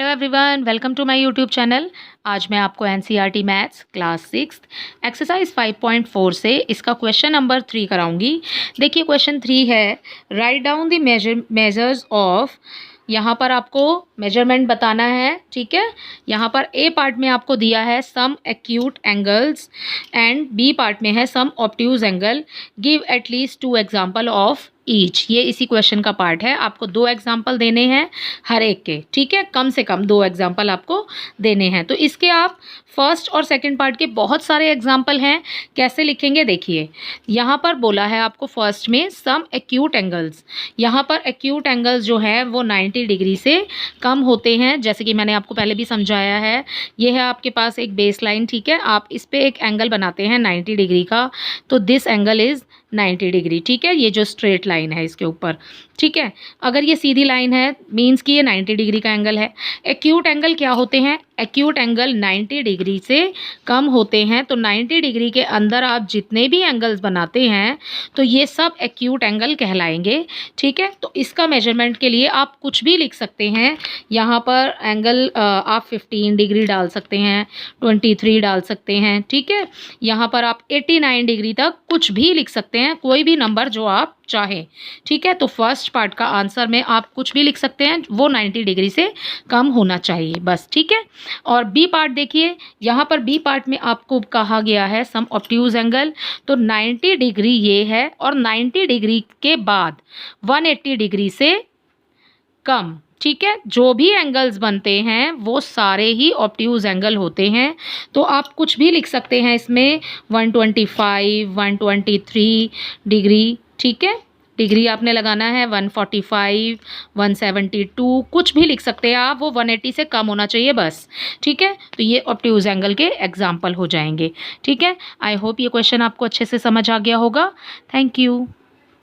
Everyone, welcome to my YouTube channel. आज मैं आपको एनसीईआरटी मैथ्स क्लास 6 एक्सरसाइज 5.4 से इसका क्वेश्चन नंबर 3 कराऊंगी। देखिए क्वेश्चन 3 है, write down the measures of. यहाँ पर आपको मेजरमेंट बताना है, ठीक है। यहाँ पर ए पार्ट में आपको दिया है some acute angles and B part में है some obtuse angle. Give at least 2 example of each. ये इसी क्वेश्चन का पार्ट है। आपको 2 एग्जाम्पल देने हैं हर एक के, ठीक है। कम से कम 2 एग्जाम्पल आपको देने हैं। तो इसके आप फर्स्ट और सेकंड पार्ट के बहुत सारे एग्जाम्पल हैं। कैसे लिखेंगे देखिए, यहाँ पर बोला है आपको फर्स्ट में सम एक्यूट एंगल्स। यहाँ पर एक्यूट एंगल्स जो है वो 90 डिग्री से कम होते हैं, जैसे कि मैंने आपको पहले भी समझाया है। ये है आपके पास एक बेस लाइन, ठीक है। आप इस पर एक एंगल बनाते हैं 90 डिग्री का, तो दिस एंगल इज़ 90 डिग्री, ठीक है। ये जो स्ट्रेट लाइन है इसके ऊपर, ठीक है। अगर ये सीधी लाइन है मींस कि ये 90 डिग्री का एंगल है। एक्यूट एंगल क्या होते हैं? एक्यूट एंगल 90 डिग्री से कम होते हैं। तो 90 डिग्री के अंदर आप जितने भी एंगल्स बनाते हैं तो ये सब एक्यूट एंगल कहलाएंगे, ठीक है। तो इसका मेजरमेंट के लिए आप कुछ भी लिख सकते हैं। यहाँ पर एंगल आप 15 डिग्री डाल सकते हैं, 23 डाल सकते हैं, ठीक है। यहाँ पर आप 89 डिग्री तक कुछ भी लिख सकते हैं, कोई भी नंबर जो आप चाहें, ठीक है। तो फर्स्ट पार्ट का आंसर में आप कुछ भी लिख सकते हैं, वो 90 डिग्री से कम होना चाहिए बस, ठीक है। और बी पार्ट देखिए, यहाँ पर बी पार्ट में आपको कहा गया है सम ऑब्ट्यूज एंगल। तो 90 डिग्री ये है और 90 डिग्री के बाद 180 डिग्री से कम, ठीक है। जो भी एंगल्स बनते हैं वो सारे ही ऑब्ट्यूज एंगल होते हैं। तो आप कुछ भी लिख सकते हैं इसमें, 125, 123 डिग्री, ठीक है। डिग्री आपने लगाना है 145, 172, कुछ भी लिख सकते हैं आप, वो 180 से कम होना चाहिए बस, ठीक है। तो ये ऑब्ट्यूज एंगल के एग्जाम्पल हो जाएंगे, ठीक है। आई होप ये क्वेश्चन आपको अच्छे से समझ आ गया होगा। Thank you.